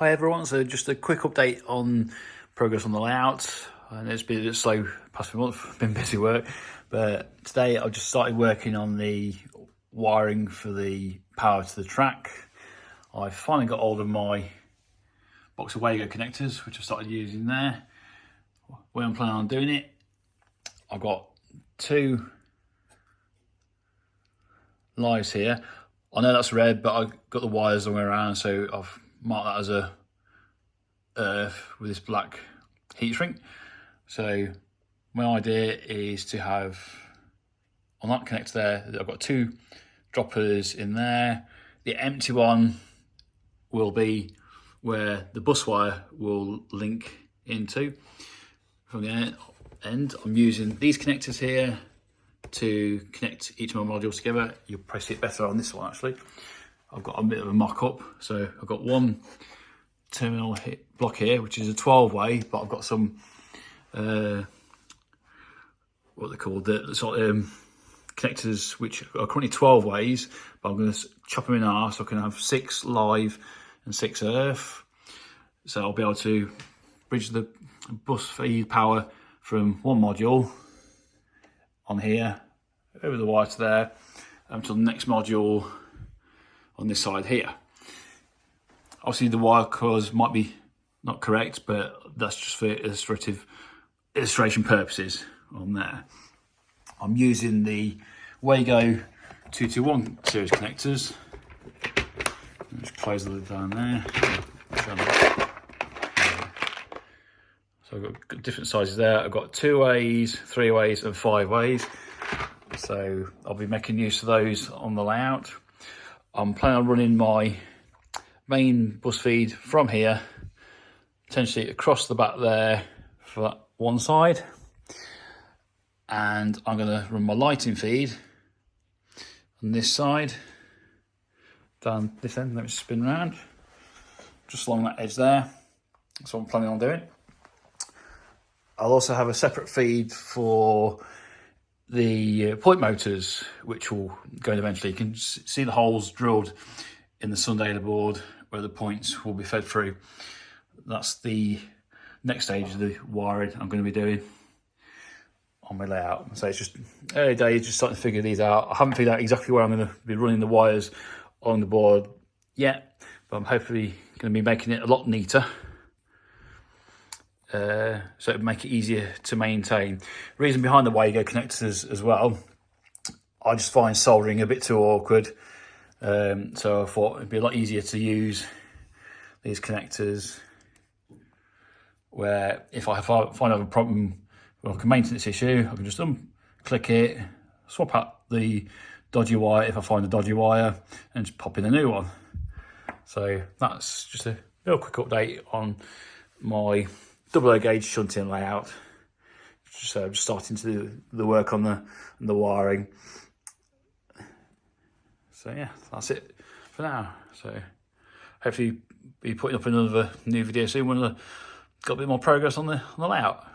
Hi everyone, so just a quick update on progress on the layout. And it's been a bit slow past few months, been busy work, but today I've just started working on the wiring for the power to the track. I finally got hold of my box of Wagos connectors, which I've started using there. When I'm planning on doing it, I've got two lives here. I know that's red, but I've got the wires all the way around, so I've marked that as a earth with this black heat shrink. So my idea is to have on that connector there, I've got two droppers in there. The empty one will be where the bus wire will link into. From the end, I'm using these connectors here to connect each of my modules together. You'll probably see it better on this one actually. I've got a bit of a mock-up, so I've got one terminal block here, which is a 12-way, but I've got some what they call the sort of connectors which are currently 12 ways, but I'm going to chop them in half so I can have 6 live and 6 earth. So I'll be able to bridge the bus feed power from one module on here over the wire to there until the next module on this side here. Obviously the wire colours might be not correct, but that's just for illustration purposes on there. I'm using the Wagos 221 series connectors. Just close the lid down there. So I've got different sizes there. I've got 2 ways, 3 ways and 5 ways. So I'll be making use of those on the layout. I'm planning on running my main bus feed from here, potentially across the back there for that one side. And I'm going to run my lighting feed on this side, down this end. Let me spin around, just along that edge there. That's what I'm planning on doing. I'll also have a separate feed for the point motors, which will go in eventually. You can see the holes drilled in the Sunday board where the points will be fed through. That's the next stage of the wiring I'm going to be doing on my layout. So it's just early days, just starting to figure these out. I haven't figured out exactly where I'm going to be running the wires on the board yet, but I'm hopefully going to be making it a lot neater. So it'll make it easier to maintain. Reason behind the Wagos connectors as well, I just find soldering a bit too awkward. So I thought it'd be a lot easier to use these connectors where if I find I have a problem with like a maintenance issue, I can just click it, swap out the dodgy wire if I find a dodgy wire, and just pop in a new one. So that's just a real quick update on my double O gauge shunting layout. So I'm just starting to do the work on the wiring. So yeah, that's it for now. So hopefully be putting up another new video soon when I've got a bit more progress on the layout.